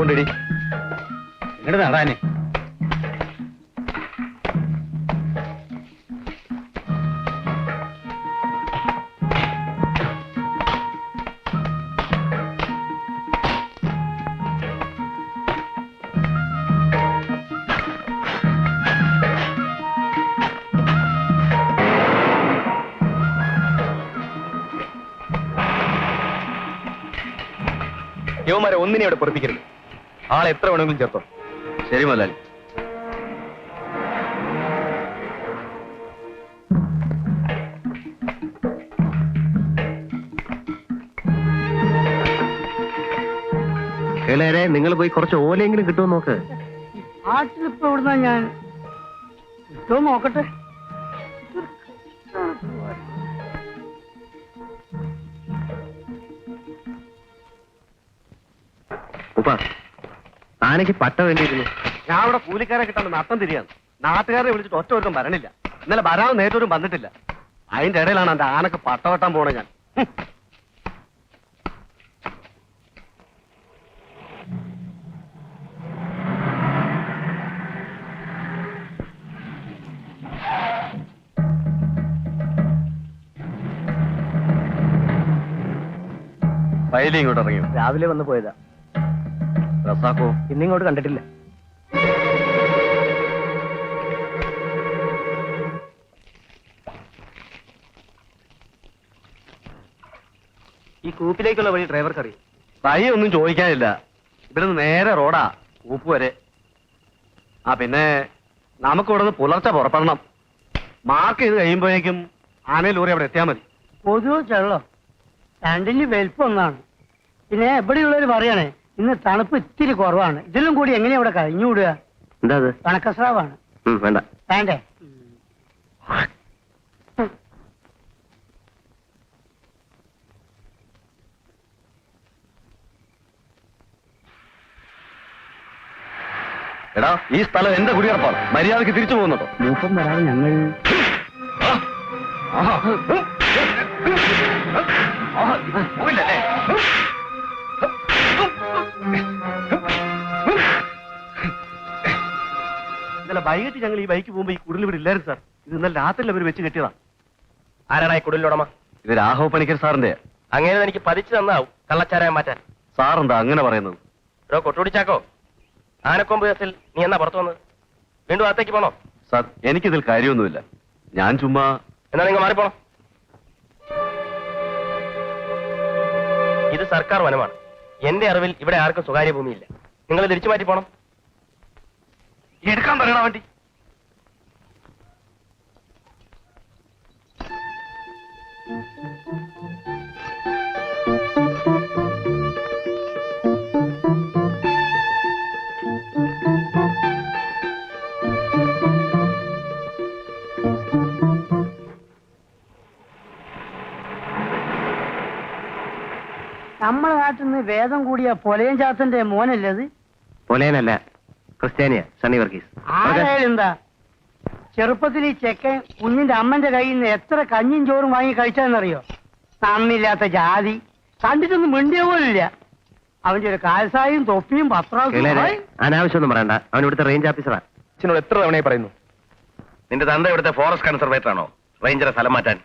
കിടപ്പുണ്ടിടി. ഇങ്ങോട്ട് നടാനെ. യുവമാരെ ഒന്നിനെ അവിടെ പൊറപ്പിക്കരുത്. ആളെ എത്ര വേണമെങ്കിലും ചേർത്തോ. ശരി മുതലാളി. നിങ്ങൾ പോയി കുറച്ച് ഓലയെങ്കിലും കിട്ടുമോ നോക്ക്. ആട്ടിലിപ്പോ എവിടുന്നാ ഞാൻ കിട്ടുമോ നോക്കട്ടെ. ആനയ്ക്ക് പട്ട വേണ്ടിയിരുന്നു. ഞാൻ അവിടെ കൂലിക്കാരെ കിട്ടാൻ നട്ടം തിരിയാണ്. നാട്ടുകാരെ വിളിച്ചിട്ട് ഒറ്റ ഒരുക്കും വരണില്ല. ഇന്നലെ വരാൻ നേരിട്ടൊരും വന്നിട്ടില്ല. അതിന്റെ ഇടയിലാണ് എന്റെ ആനക്ക് പട്ട വെട്ടാൻ പോണേ ഞാൻ. വയലി ഇങ്ങോട്ട് ഇറങ്ങി. രാവിലെ വന്ന് പോയതാ. റസാക്കോ ഇന്നിങ്ങോട്ട് കണ്ടിട്ടില്ല. ഈ കൂപ്പിലേക്കുള്ള വഴി ഡ്രൈവർക്ക് അറിയും. വഴി ഒന്നും ചോദിക്കാനില്ല. ഇവിടുന്ന് നേരെ റോഡാ കൂപ്പ് വരെ. പിന്നെ നമുക്ക് ഇവിടെ നിന്ന് പുലർച്ചെ പുറപ്പെടണം. മാർക്ക് ചെയ്ത് കഴിയുമ്പോഴേക്കും ആനയിൽ ലോറി അവിടെ എത്തിയാൽ മതി. പൊതുവെ ചെള്ളം രണ്ടിന് വലിപ്പം ഒന്നാണ്. പിന്നെ എവിടെയുള്ളവർ പറയണേ ഇന്ന് തണുപ്പ് ഇത്തിരി കുറവാണ്. ഇതിലും കൂടി എങ്ങനെയാ ഇവിടെ കഴിഞ്ഞുകൂടുക? എന്താ കണക്കസ്രാവാണ്. വേണ്ട വേണ്ടേ? എടാ, ഈ സ്ഥലം എന്റെ കുടിയറപ്പാണ്. മര്യാദക്ക് തിരിച്ചു പോകുന്നുണ്ടോ? മൂപ്പം വരാതെ ഞങ്ങൾ ഇന്നലെ വൈകിട്ട് ഞങ്ങൾ ഈ ബൈക്ക് പോകുമ്പോ ഈ കുടിൽ ഇവിടെ ഇല്ലായിരുന്നു സാർ. ഇത് ഇന്നലെ രാത്രി അവർ വെച്ച് കെട്ടിയതാ. ആരാടാ ഈ കുടിലുടമ? ഇത് രാഘവ പണിക്കർ സാറിന്റെ. അങ്ങനെ എനിക്ക് പതിച്ചു തന്നാവും കള്ളച്ചാരായം മാറ്റാൻ. സാറെന്താ അങ്ങനെ പറയുന്നത്? കൊട്ടുപിടിച്ചാക്കോ, ആനക്കൊമ്പ് കേസിൽ നീ എന്നാ പുറത്തു വന്നത്? വീണ്ടും അകത്തേക്ക് പോണോ? സാർ, എനിക്കിതിൽ കാര്യമൊന്നുമില്ല. ഞാൻ ചുമ്മാ. എന്നാ നിങ്ങൾ മാറിപ്പോണം. ഇത് സർക്കാർ വനമാണ്. എന്റെ അറിവിൽ ഇവിടെ ആർക്കും സ്വകാര്യ ഭൂമിയില്ല. നിങ്ങൾ തിരിച്ചു മാറ്റി പോണം. എടുക്കാൻ പറയണ വണ്ടി. നമ്മളെ നാട്ടിൽ നിന്ന് വേദം കൂടിയ പൊലയൻ ചാത്തന്റെ മോനല്ലേ അത്? പൊലയനല്ല, ക്രിസ്ത്യാനിയ, സണ്ണി വർഗീസ്. എന്താ ചെറുപ്പത്തിൽ ഈ ചെക്കൻ കുഞ്ഞിന്റെ അമ്മന്റെ കയ്യിൽ നിന്ന് എത്ര കഞ്ഞിയും ചോറും വാങ്ങി കഴിച്ചാന്നറിയോ? നന്ദില്ലാത്ത ജാതി. കണ്ടിട്ടൊന്നും മിണ്ടിയ പോലില്ല. അവന്റെ ഒരു കാൽസായും തൊപ്പിയും പത്രാവും. അനാവശ്യമൊന്നും പറയണ്ട. അവൻ ഇവിടുത്തെ റേഞ്ച് ഓഫീസറാ. അച്ഛനോട് എത്ര തവണയായി പറയുന്നു? നിന്റെ തന്ത ഇവിടുത്തെ ഫോറസ്റ്റ് കൺസർവേറ്റർ ആണോ റേഞ്ചറെ സ്ഥലം മാറ്റാൻ?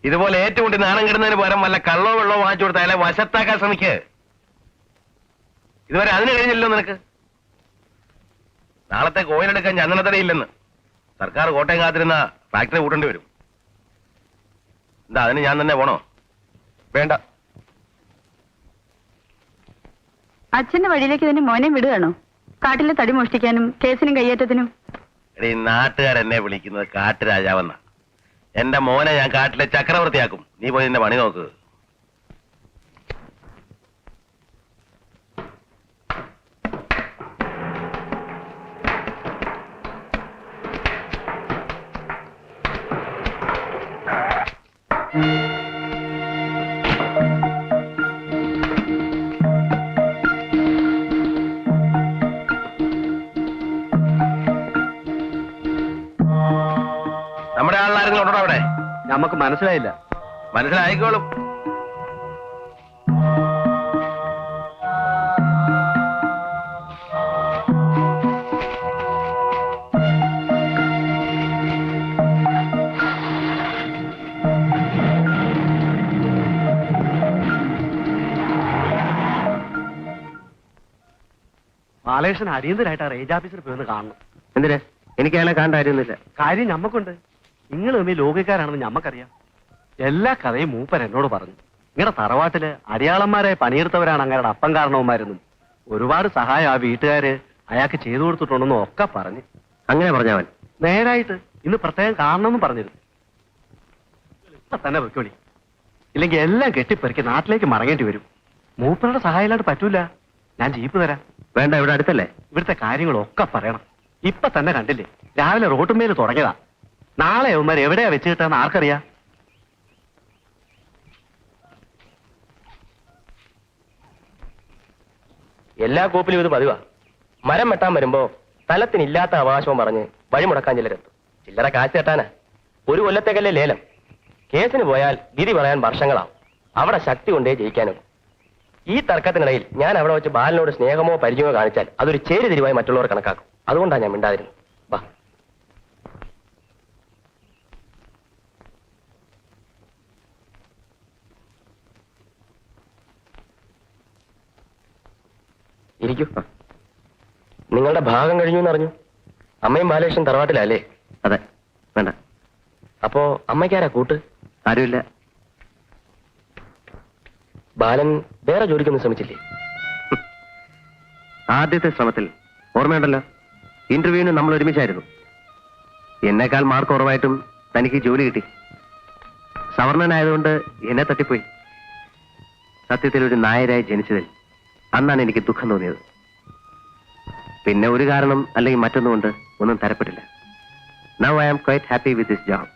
ഇതുപോലെ ഏറ്റുകൊണ്ട് നാണം കിടുന്നതിന് പകരം വല്ല കള്ളോ വെള്ളോ വാങ്ങിച്ചു കൊടുത്ത അയാളെ വശത്താക്കാൻ ശ്രമിക്ക്. ഇതുവരെ അതിന് കഴിഞ്ഞില്ലല്ലോ നിനക്ക്. നാളത്തെ കോയിലെടുക്കാൻ ചന്ദനത്തടയില്ലെന്ന് സർക്കാർ കോട്ടയം കാത്തിരുന്ന ഫാക്ടറി കൂട്ടേണ്ടി വരും. എന്താ അതിന് ഞാൻ തന്നെ പോണോ? വേണ്ട. അച്ഛന്റെ വഴിയിലേക്ക് തന്നെ മോനെ വിടുകയാണോ? കാട്ടിലെ തടി മോഷ്ടിക്കാനും കേസിനും കയ്യേറ്റത്തിനും. എടീ, നാട്ടുകാരെന്നെ വിളിക്കുന്നത് കാട്ടുരാജാവെന്ന. എന്റെ മോനെ ഞാൻ കാട്ടിലെ ചക്രവർത്തിയാക്കും. നീ പോയി നിന്റെ പണി നോക്ക്. നമ്മുടെ ആളാരെങ്കിലും ഉണ്ടോ അവിടെ? നമുക്ക് മനസ്സിലായില്ല. മനസ്സിലായിക്കോളും. ബാലകൃഷ്ണൻ അടിയന്തരായിട്ട് ആ റേഞ്ച് ഓഫീസിൽ പോയി ഒന്ന് കാണണം. എന്തിനാ? എനിക്ക് അയാളെ കാണേണ്ട കാര്യമൊന്നുമില്ല. കാര്യം ഞമ്മക്കുണ്ട്. നിങ്ങൾ തമ്മിൽ ലോകിക്കാരാണെന്ന് ഞമ്മക്കറിയാം. എല്ലാ കഥയും മൂപ്പൻ എന്നോട് പറഞ്ഞു. നിങ്ങളുടെ തറവാട്ടില് അടിയാളന്മാരെ പണിയെടുത്തവരാണ് അങ്ങയുടെ അപ്പം കാരണവന്മാരെന്നും ഒരുപാട് സഹായം ആ വീട്ടുകാര് അയാൾക്ക് ചെയ്തു കൊടുത്തിട്ടുണ്ടെന്നും ഒക്കെ പറഞ്ഞു. അങ്ങനെ പറഞ്ഞവൻ നേരായിട്ട് ഇന്ന് പ്രത്യേകം കാണണമെന്നും പറഞ്ഞിരുന്നു. ഇപ്പൊ തന്നെ വെക്കോളി, ഇല്ലെങ്കിൽ എല്ലാം കെട്ടിപ്പെറുക്കി നാട്ടിലേക്ക് മടങ്ങേണ്ടി വരും. മൂപ്പരുടെ സഹായം ഇല്ലാണ്ട് പറ്റൂല. ഞാൻ ജീപ്പ് തരാം. വേണ്ട, ഇവിടെ അടുത്തല്ലേ. ഇവിടുത്തെ കാര്യങ്ങളൊക്കെ പറയണം. ഇപ്പൊ തന്നെ കണ്ടില്ലേ, രാവിലെ റോട്ടുമേൽ തുടങ്ങിയതാ. നാളെ അവന്മാർ എവിടെയാ വെച്ച് കിട്ടാന്ന് ആർക്കറിയാ? എല്ലാ കോപ്പിലും ഇത് പതിവാ. മരം വെട്ടാൻ വരുമ്പോ സ്ഥലത്തിനില്ലാത്ത അവകാശവും പറഞ്ഞ് വഴി മുടക്കാൻ ചിലരെത്തും. ചില്ലറ കാശ് കെട്ടാനാ. ഒരു കൊല്ലത്തേക്കല്ലേ ലേലം. കേസിന് പോയാൽ വിധി പറയാൻ വർഷങ്ങളാവും. അവിടെ ശക്തി കൊണ്ടേ ജയിക്കാനും. ഈ തർക്കത്തിനിടയിൽ ഞാൻ അവിടെ വെച്ച് ബാലനോട് സ്നേഹമോ പരിചയമോ കാണിച്ചാൽ അതൊരു ചേരിതിരിവായി മറ്റുള്ളവർ കണക്കാക്കും. അതുകൊണ്ടാണ് ഞാൻ മിണ്ടാതിരുന്നത്. വാ. ഇരിക്കൂ. നിങ്ങളുടെ ഭാഗം കഴിഞ്ഞു എന്നറിഞ്ഞു. അമ്മയും ബാലകൃഷ്ണൻ തറവാട്ടിലല്ലേ? അതെ. വേണ്ട. അപ്പോ അമ്മയ്ക്കാരാ കൂട്ട്? ആരുമില്ല. ബാലൻ വേറെ ജോലിക്കൊന്നും ശ്രമിച്ചില്ലേ? ആദ്യത്തെ ശ്രമത്തിൽ ഓർമ്മയുണ്ടല്ലോ, ഇന്റർവ്യൂവിന് നമ്മൾ ഒരുമിച്ചായിരുന്നു. എന്നേക്കാൾ മാർക്ക് കുറവായിട്ടും തനിക്ക് ജോലി കിട്ടി. സവർണനായതുകൊണ്ട് എന്നെ തട്ടിപ്പോയി. സത്യത്തിൽ ഒരു നായരായി ജനിച്ചതിൽ അന്നാണ് എനിക്ക് ദുഃഖം തോന്നിയത്. പിന്നെ ഒരു കാരണം അല്ലെങ്കിൽ മറ്റൊന്നുകൊണ്ട് ഒന്നും തരപ്പെട്ടില്ല. Now I am quite happy with this job.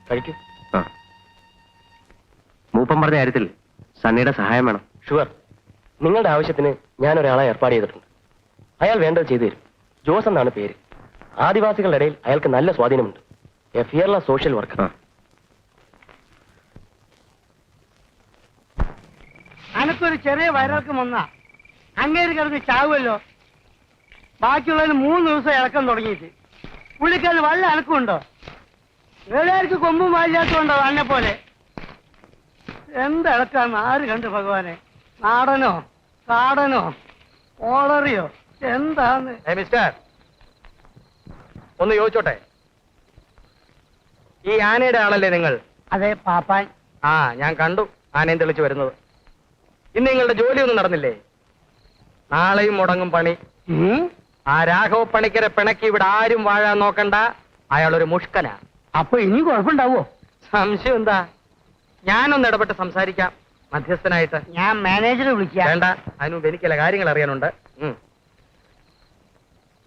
കഴിക്കൂ. മൂപ്പം പറഞ്ഞ കാര്യത്തിൽ സണ്ണിയുടെ സഹായം വേണം. ഷുവർ. നിങ്ങളുടെ ആവശ്യത്തിന് ഞാൻ ഒരാളെ ഏർപ്പാട് ചെയ്തിട്ടുണ്ട്. അയാൾ വേണ്ടത് ചെയ്തു തരും. ജോസ് എന്നാണ് പേര്. ആദിവാസികളുടെ ഇടയിൽ അയാൾക്ക് നല്ല സ്വാധീനമുണ്ട്. A fearless social worker. അനക്കൊരു ചെറിയ വയറിളക്കം വന്നാ അങ്ങേര് കിടന്ന് ചാവുമല്ലോ. ബാക്കിയുള്ളതിന് 3 ദിവസം ഇളക്കം തുടങ്ങിയിട്ട് പുള്ളിക്കാരന് വല്ല അനക്കമുണ്ടോ? വേളയാർക്ക് കൊമ്പും വായില്ലാത്തതുണ്ടോ അന്നെ പോലെ? എന്തിളക്കാന്ന് ആര് കണ്ടു ഭഗവാനെ? നാടനോ കാടനോ ഓളറിയോ എന്താന്ന്? മിസ്റ്റർ, ഒന്ന് ചോദിച്ചോട്ടെ, ഈ ആനയുടെ ആളല്ലേ നിങ്ങൾ? അതെ പാപ്പാൻ. ആ, ഞാൻ കണ്ടു ആനയും തെളിച്ചു വരുന്നത്. ഇന്ന് നിങ്ങളുടെ ജോലിയൊന്നും നടന്നില്ലേ? നാളെയും മുടങ്ങും പണി. ആ രാഘവ പണിക്കരെ പിണക്കി ഇവിടെ ആരും വാഴാൻ നോക്കണ്ട. അയാളൊരു മുഷ്കനാ. അപ്പൊ ഇനി കുഴപ്പമുണ്ടാവോ? സംശയം എന്താ? ഞാനൊന്ന് ഇടപെട്ട് സംസാരിക്കാം മധ്യസ്ഥനായിട്ട്. ഞാൻ മാനേജറെ വിളിക്കാം. വേണ്ട, അതിന് മുമ്പ് എനിക്കല്ല കാര്യങ്ങൾ അറിയാനുണ്ട്.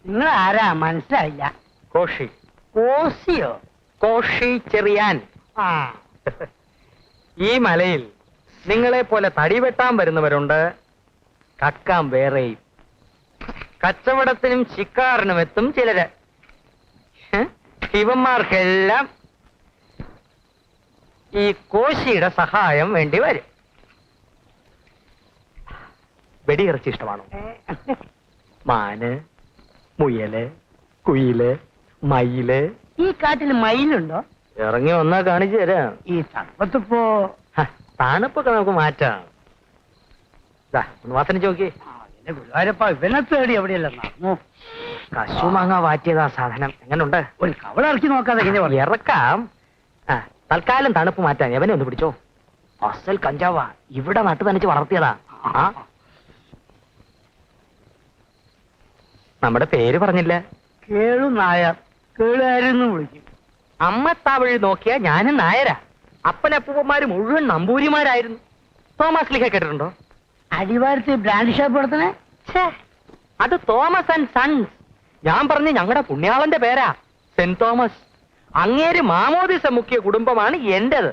നിങ്ങൾ ആരാ മനസ്സിലായില്ല? കോഷി. കോശിയോ? കോഷി ചെറിയാൻ. ആ, ഈ മലയിൽ നിങ്ങളെ പോലെ തടി വെട്ടാൻ വരുന്നവരുണ്ട്, കക്കാൻ വേറെയും. കച്ചവടത്തിനും ശിക്കാറിനും എത്തും ചിലര്. ഇവന്മാർക്കെല്ലാം ഈ കോശിയുടെ സഹായം വേണ്ടി വരും. വെടിയിറച്ചി ഇഷ്ടമാണോ? മാന്, മുയല്, കുയില്, മയില്. ഈ കാട്ടിൽ മയിലുണ്ടോ? ഇറങ്ങി വന്നാ കാണിച്ചു തരാം. ഈ തണുപ്പത്തിപ്പോ തണുപ്പൊക്കെ നമുക്ക് മാറ്റാം. ഒന്ന് വാസനിച്ച് നോക്കി. ഗുരുവായൂരപ്പ ഇവനെ തേടി എവിടെയല്ല നടന്നു. കശുമാങ്ങ വാറ്റിയതാ സാധനം. എങ്ങനുണ്ട്? ഒരു കവളിറക്കി നോക്കാതെ ഇങ്ങനെ പറയാം. ഇറക്കാം. തൽക്കാലം തണുപ്പ് മാറ്റാൻ എവനെ ഒന്ന് പിടിച്ചോ. അസൽ കഞ്ചാവാ, ഇവിടെ നട്ടു തനിച്ച് വളർത്തിയതാ. നമ്മുടെ പേര് പറഞ്ഞില്ല. കേളു നായർ. കേളുകാരെന്ന് വിളിക്കും. അമ്മത്താവഴി നോക്കിയാ ഞാനും നായരാ. അപ്പനപ്പൂപ്പന്മാര് മുഴുവൻ നമ്പൂരിമാരായിരുന്നു. തോമസ് ലിഹ കേട്ടിട്ടുണ്ടോ? അടിവാരത്ത് ബ്രാൻഡ് ഷോപ്പ് നടത്തണേ. അത് തോമസ് ആൻഡ് സൺസ്. ഞാൻ പറഞ്ഞ ഞങ്ങളുടെ പുണ്യാളന്റെ പേരാ, സെന്റ് തോമസ്. അങ്ങേര് മാമോദിസ മുഖ്യ കുടുംബമാണ് എന്റേത്.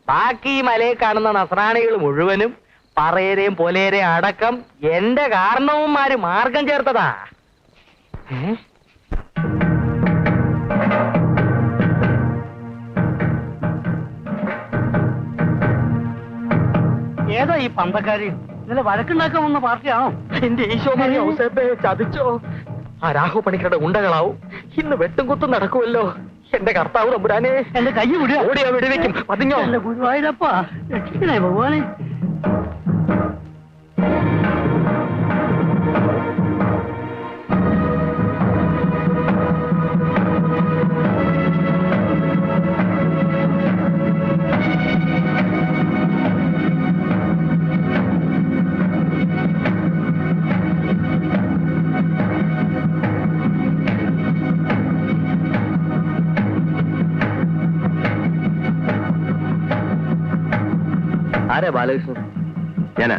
ബാക്കി മലയെ കാണുന്ന നസ്രാണികൾ മുഴുവനും പറയരെയും പോലേരെയും അടക്കം എന്റെ കാരണവന്മാര് മാർഗം ചേർത്തതാ. ഏതാ ഈ പന്തക്കാരി? ഇന്നലെ വഴക്കുണ്ടാക്കാൻ വന്ന പാർട്ടിയാണോ? എന്റെ ഈശോ ചതിച്ചോ? ആ രാഘവ പണിക്കരുടെ ഉണ്ടകളാവും. ഇന്ന് വെട്ടും കുത്തും നടക്കുമല്ലോ. എന്റെ കർത്താവ് തമ്പുരാനെ, എന്റെ കൈ വിടുക. ഓടിയാ വെടിവെക്കും. പതിഞ്ഞോ? എന്റെ ഗുരുവായൂരപ്പ രക്ഷിക്കണേ ഭഗവാനെ. ആരാ ബാലകൃഷ്ണൻ? ഞാനാ.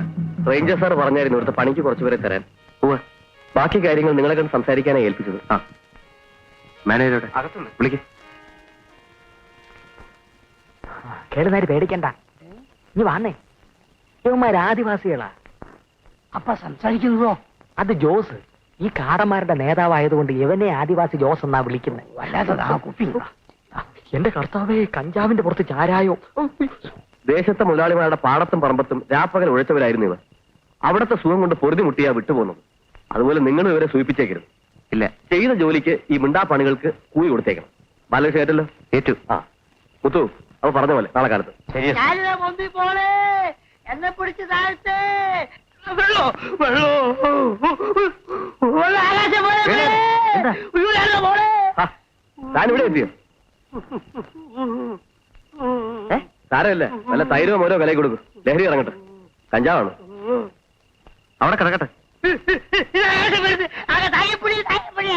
റേഞ്ചർ സാർ പറഞ്ഞായിരുന്നു ഇവിടുത്തെ പണിക്ക് കുറച്ചുപേരെ തരാൻ. ബാക്കി കാര്യങ്ങൾ നിങ്ങളെ കണ്ട് സംസാരിക്കാനാണ് ഏൽപ്പിച്ചത്. ആ മാനേജരോടെ വിളിക്ക്. കേളുന്നേര് പേടിക്കണ്ട, നീ വന്നേ. ഇവന്മാർ ആദിവാസികളാ. അപ്പ സംസാരിക്കുന്നതോ? അത് ജോസ്. ഈ കാടന്മാരുടെ നേതാവായതുകൊണ്ട് ഇവനെ ആദിവാസി ജോസ് എന്നാ വിളിക്കുന്നത്. വല്ലാത്തതാ കുപ്പി. എന്റെ കർത്താവേ, കഞ്ചാവിന്റെ പുറത്ത് ചാരായോ. ദേശത്തെ മുതലാളിമാരുടെ പാടത്തും പറമ്പത്തും രാപ്പകൽ ഉഴച്ചവരായിരുന്നു ഇവർ. അവിടുത്തെ സുഖം കൊണ്ട് പൊറുതി മുട്ടിയാ വിട്ടുപോകുന്നത്. അതുപോലെ നിങ്ങളും ഇവരെ സൂചിപ്പിച്ചേക്കരുത്. ഇല്ല, ചെയ്ത ജോലിക്ക് ഈ മിണ്ടാപ്പണികൾക്ക് കൂലി കൊടുത്തേക്കണം. ബാലകൃഷ്ണൻ ഏറ്റല്ലോ? ഏറ്റു. ആ മുത്തു, അവ പറഞ്ഞ പോലെ നാളെ കാലത്ത്. ഞാനിതാ മുമ്പിൽ പോണേ, എന്നെ പിടിച്ച് താഴ്ത്തേ. വെള്ളോ വെള്ളോ ആകാശം പോലെ പോണേ. താനിവിടെ എത്തിയോ? സാരമില്ല, വല്ല തൈരോ മോരോ വില കൊടുക്കും. ലഹരി ഇറങ്ങട്ടെ. കഞ്ചാവാണ്. അവിടെ കിടക്കട്ടെ. താങ്ങിപ്പിടി താങ്ങിപ്പിടി.